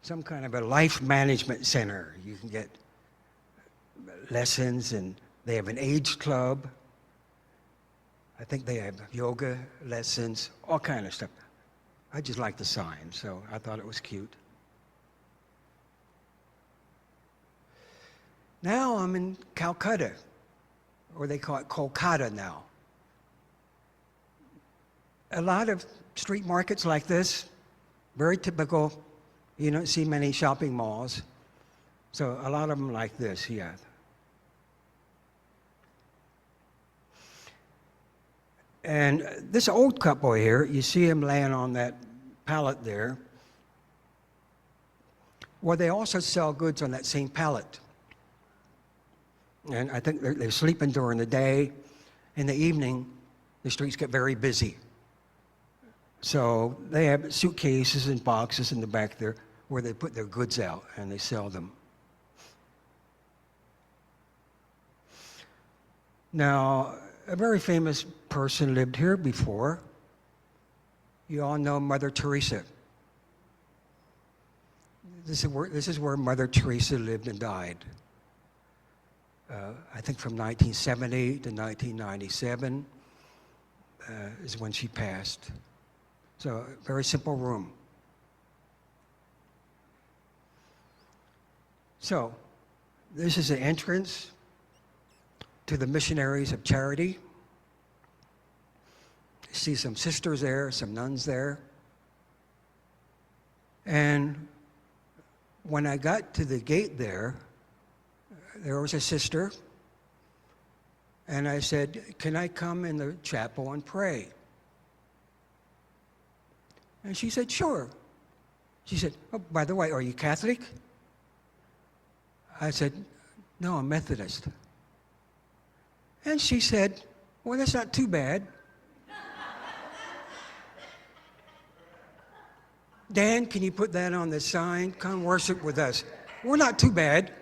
some kind of a life management center. You can get lessons, and they have an age club. I think they have yoga lessons, all kind of stuff. I just like the sign, so I thought it was cute. Now I'm in Calcutta, or they call it Kolkata now. A lot of street markets like this, very typical. You don't see many shopping malls. So a lot of them like this, yeah. And this old couple here, you see him laying on that pallet there. Well, they also sell goods on that same pallet. And I think they're sleeping during the day. In the evening, the streets get very busy. So they have suitcases and boxes in the back there where they put their goods out and they sell them. Now, a very famous person lived here before. You all know Mother Teresa. This is where Mother Teresa lived and died. I think from 1970 to 1997 is when she passed. So, a very simple room. So, this is the entrance to the Missionaries of Charity. You see some sisters there, some nuns there. And when I got to the gate there was a sister, and I said, "Can I come in the chapel and pray?" And she said, "Sure." She said, "Oh, by the way, are you Catholic?" I said, "No, I'm Methodist." And she said, "Well, that's not too bad. Dan, can you put that on the sign? Come worship with us. We're not too bad.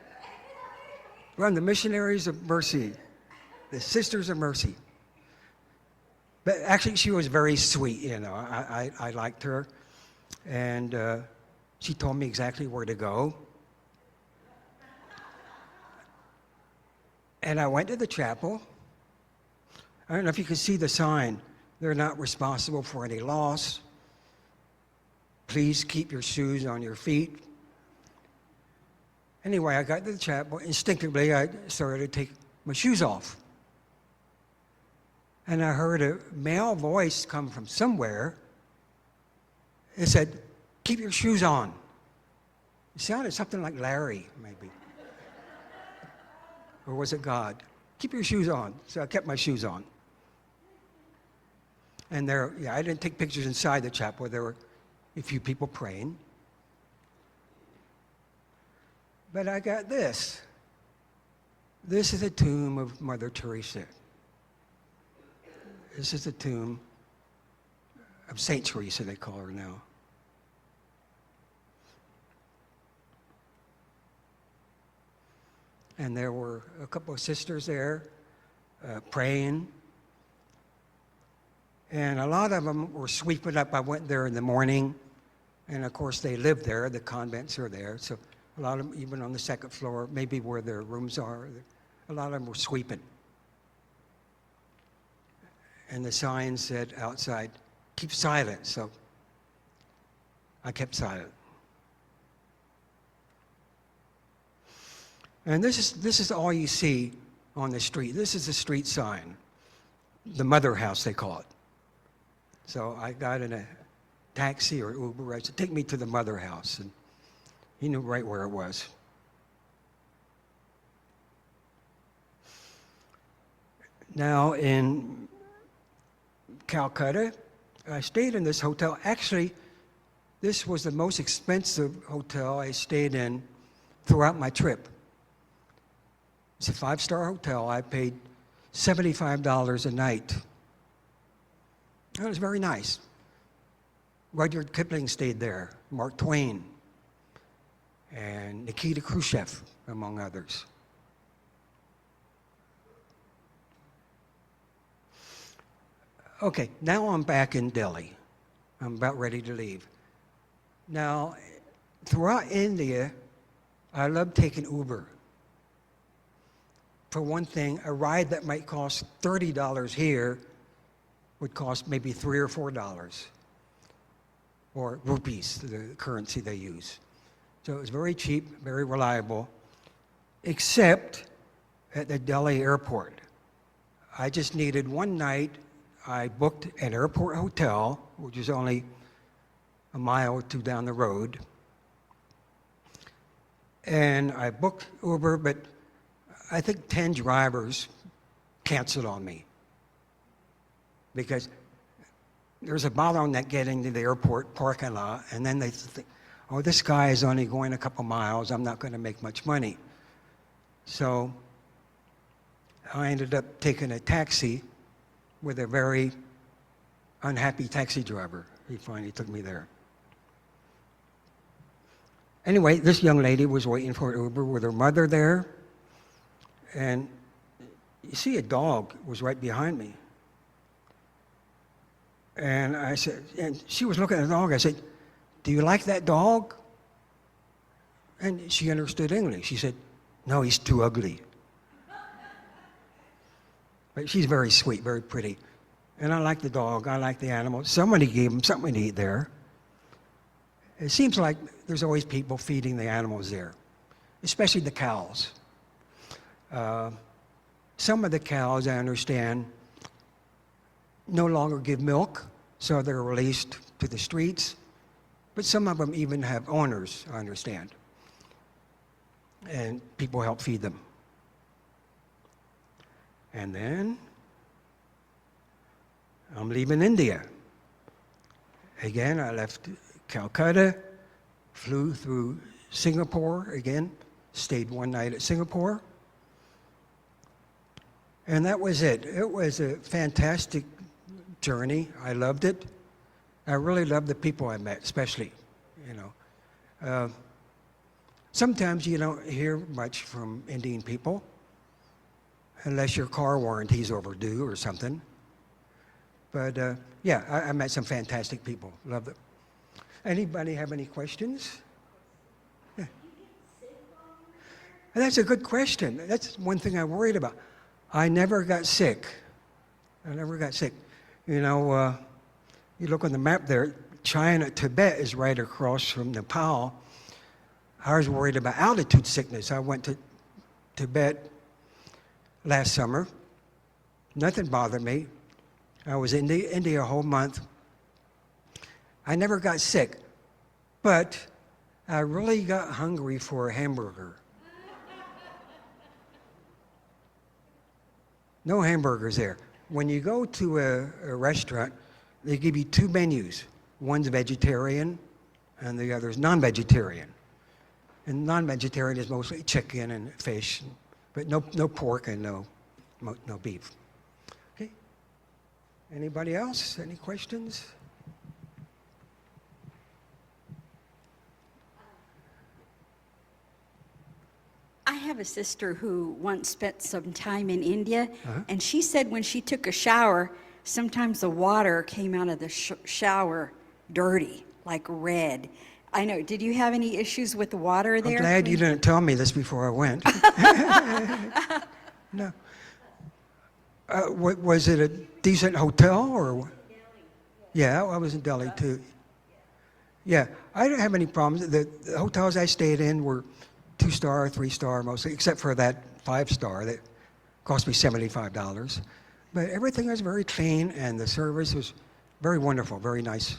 We're the Missionaries of Mercy, the Sisters of Mercy." But actually, she was very sweet, you know. I liked her. And she told me exactly where to go. And I went to the chapel. I don't know if you can see the sign. They're not responsible for any loss. Please keep your shoes on your feet. Anyway, I got to the chapel. Instinctively, I started to take my shoes off. And I heard a male voice come from somewhere. It said, "Keep your shoes on." It sounded something like Larry, maybe. Or was it God? "Keep your shoes on." So I kept my shoes on. And I didn't take pictures inside the chapel. There were a few people praying. But I got this. This is the tomb of Mother Teresa. This is the tomb of Saint Teresa, they call her now. And there were a couple of sisters there praying. And a lot of them were sweeping up. I went there in the morning. And of course, they live there. The convents are there. So a lot of them, even on the second floor, maybe where their rooms are, a lot of them were sweeping. And the sign said outside, "Keep silent." So I kept silent. And this is all you see on the street. This is the street sign, the mother house, they call it. So I got in a taxi or Uber. I said, take me to the mother house. And he knew right where it was. Now in Calcutta, I stayed in this hotel. Actually, this was the most expensive hotel I stayed in throughout my trip. It's a 5-star hotel. I paid $75 a night. It was very nice. Rudyard Kipling stayed there, Mark Twain, and Nikita Khrushchev, among others. Okay, now I'm back in Delhi. I'm about ready to leave. Now, throughout India, I love taking Uber. For one thing, a ride that might cost $30 here would cost maybe $3 or $4, or rupees, the currency they use. So it was very cheap, very reliable, except at the Delhi airport. I just needed one night. I booked an airport hotel, which is only a mile or two down the road. And I booked Uber, but I think 10 drivers canceled on me because there's a bottleneck getting to the airport parking lot, and then they think, oh, this guy is only going a couple miles, I'm not going to make much money. So I ended up taking a taxi with a very unhappy taxi driver. He finally took me there. Anyway, this young lady was waiting for an Uber with her mother there, and you see a dog was right behind me. And I said, and she was looking at the dog. I said, do you like that dog? And she understood English. She said, no, he's too ugly. But she's very sweet, very pretty. And I like the dog, I like the animal. Somebody gave him something to eat there. It seems like there's always people feeding the animals there, especially the cows. Some of the cows, I understand, no longer give milk, so they're released to the streets. But some of them even have owners, I understand. And people help feed them. And then I'm leaving India. Again, I left Calcutta, flew through Singapore again, stayed one night at Singapore. And that was it. It was a fantastic journey. I loved it. I really loved the people I met, especially, you know. Sometimes you don't hear much from Indian people, unless your car warranty's overdue or something. But yeah, I met some fantastic people. Loved it. Anybody have any questions? Yeah. That's a good question. That's one thing I worried about. I never got sick. I never got sick. You know, you look on the map there, China, Tibet is right across from Nepal. I was worried about altitude sickness. I went to Tibet last summer. Nothing bothered me. I was in India a whole month. I never got sick, but I really got hungry for a hamburger. No hamburgers there. When you go to a restaurant, they give you two menus. One's vegetarian and the other's non-vegetarian. And non-vegetarian is mostly chicken and fish, but no pork and no beef. Okay. Anybody else? Any questions? I have a sister who once spent some time in India, and she said when she took a shower, sometimes the water came out of the shower dirty, like red. I know. Did you have any issues with the water there? I'm glad you didn't tell me this before I went. No. Was it a decent hotel or? Yeah, I was in Delhi too. Yeah, I didn't have any problems. The hotels I stayed in were 2-star, 3-star mostly, except for that 5-star that cost me $75. But everything was very clean, and the service was very wonderful, very nice.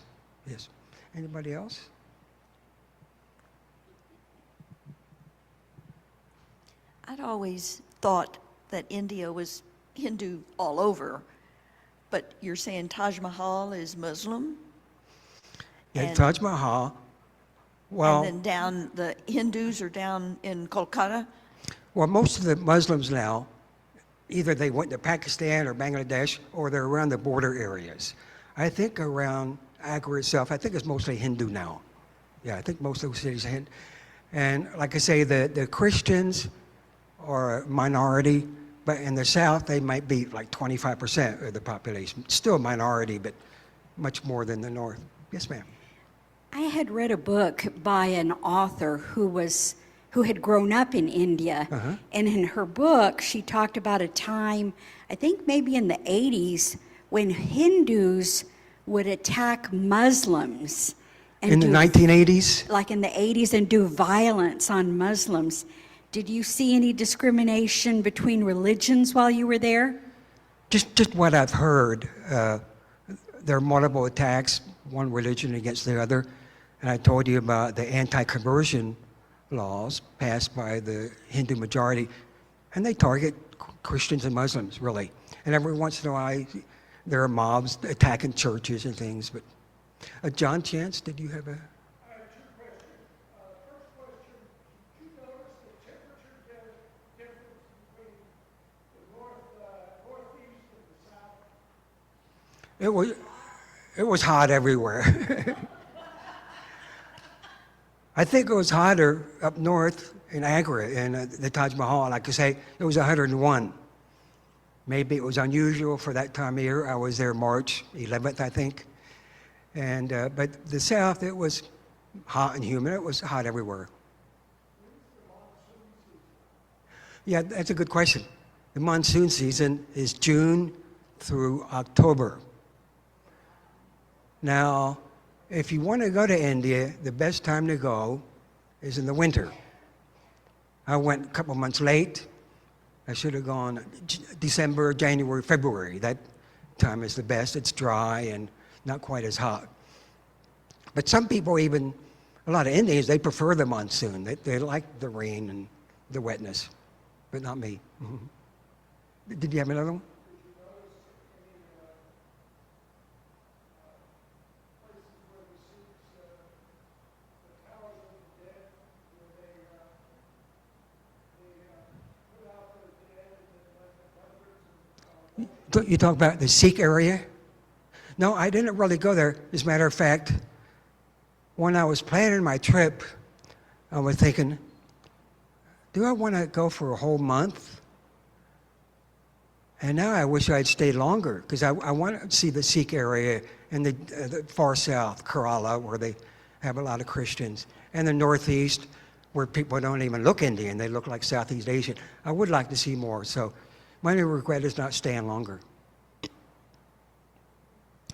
Yes. Anybody else? I'd always thought that India was Hindu all over, but you're saying Taj Mahal is Muslim? Yeah, And- Taj Mahal. Well, And then down, the Hindus are down in Kolkata? well, most of the Muslims now, either they went to Pakistan or Bangladesh, or they're around the border areas. I think around Agra itself, I think it's mostly Hindu now. Yeah, I think most of those cities are Hindu. And like I say, the Christians are a minority, but in the South, they might be like 25% of the population. Still a minority, but much more than the North. Yes, ma'am. I had read a book by an author who had grown up in India. And in her book, she talked about a time, I think maybe in the 80s, when Hindus would attack Muslims. And In the 1980s? Like in the 80s, and do violence on Muslims. Did you see any discrimination between religions while you were there? Just what I've heard. There are multiple attacks, one religion against the other. And I told you about the anti-conversion laws passed by the Hindu majority. And they target Christians and Muslims, really. And every once in a while, there are mobs attacking churches and things. But John Chance, did you have a... It was hot everywhere. I think it was hotter up north in Agra, in the Taj Mahal. Like I say, it was 101. Maybe it was unusual for that time of year. I was there March 11th, I think. And but the South, it was hot and humid. It was hot everywhere. Yeah, that's a good question. The monsoon season is June through October. Now, if you want to go to India, the best time to go is in the winter. I went a couple months late. I should have gone December, January, February. That time is the best. It's dry and not quite as hot. But some people, even a lot of Indians, they prefer the monsoon. They like the rain and the wetness, but not me. Did you have another one? You talk about the Sikh area? No, I didn't really go there. As a matter of fact, when I was planning my trip, I was thinking, do I want to go for a whole month? And now I wish I'd stayed longer, because I want to see the Sikh area in the far south, Kerala, where they have a lot of Christians, and the northeast, where people don't even look Indian. They look like Southeast Asian. I would like to see more, so my only regret is not staying longer.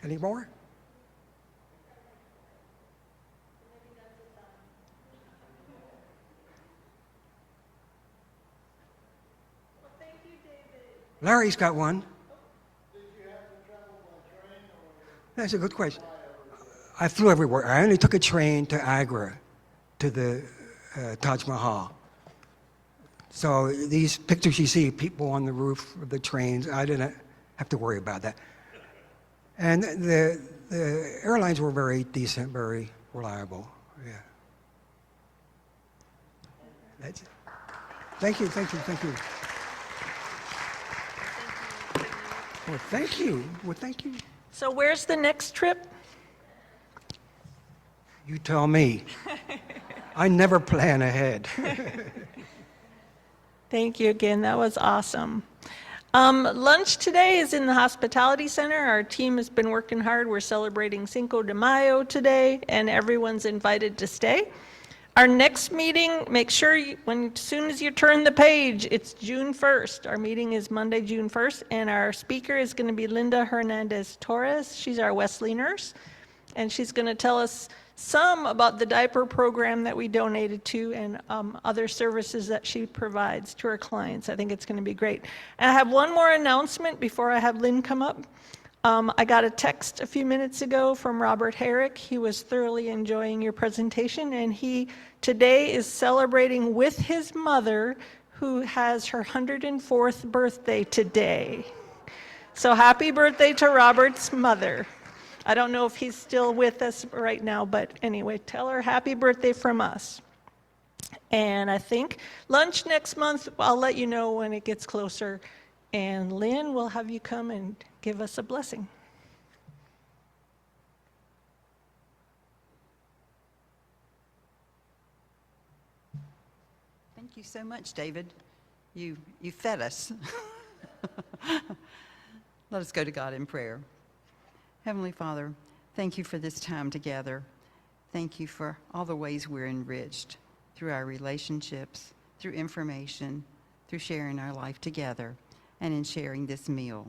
Any more? Larry's got one. That's a good question. I flew everywhere. I only took a train to Agra, to the Taj Mahal. So these pictures you see, people on the roof of the trains, I didn't have to worry about that. And the airlines were very decent, very reliable. Yeah. That's it. Thank you, thank you, thank you. Well, thank you. Well, thank you. So where's the next trip? You tell me. I never plan ahead. Thank you again. That was awesome. Lunch today is in the Hospitality Center. Our team has been working hard. We're celebrating Cinco de Mayo today, and everyone's invited to stay. Our next meeting, make sure as soon as you turn the page, it's June 1st. Our meeting is Monday, June 1st, and our speaker is going to be Linda Hernandez Torres. She's our Wesley nurse, and she's going to tell us some about the diaper program that we donated to and other services that she provides to her clients. I think it's going to be great. And I have one more announcement before I have Lynn come up. I got a text a few minutes ago from Robert Herrick. He was thoroughly enjoying your presentation, and he today is celebrating with his mother, who has her 104th birthday today. So happy birthday to Robert's mother. I don't know if he's still with us right now, but anyway, tell her happy birthday from us. And I think lunch next month, I'll let you know when it gets closer. And Lynn, we'll have you come and give us a blessing. Thank you so much, David. You fed us. Let us go to God in prayer. Heavenly Father, thank you for this time together. Thank you for all the ways we're enriched through our relationships, through information, through sharing our life together, and in sharing this meal.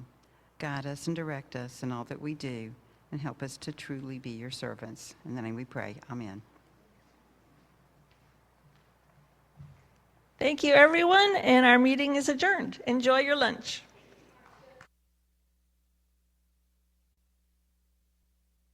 Guide us and direct us in all that we do, and help us to truly be your servants. In the name we pray, amen. Thank you, everyone, and our meeting is adjourned. Enjoy your lunch.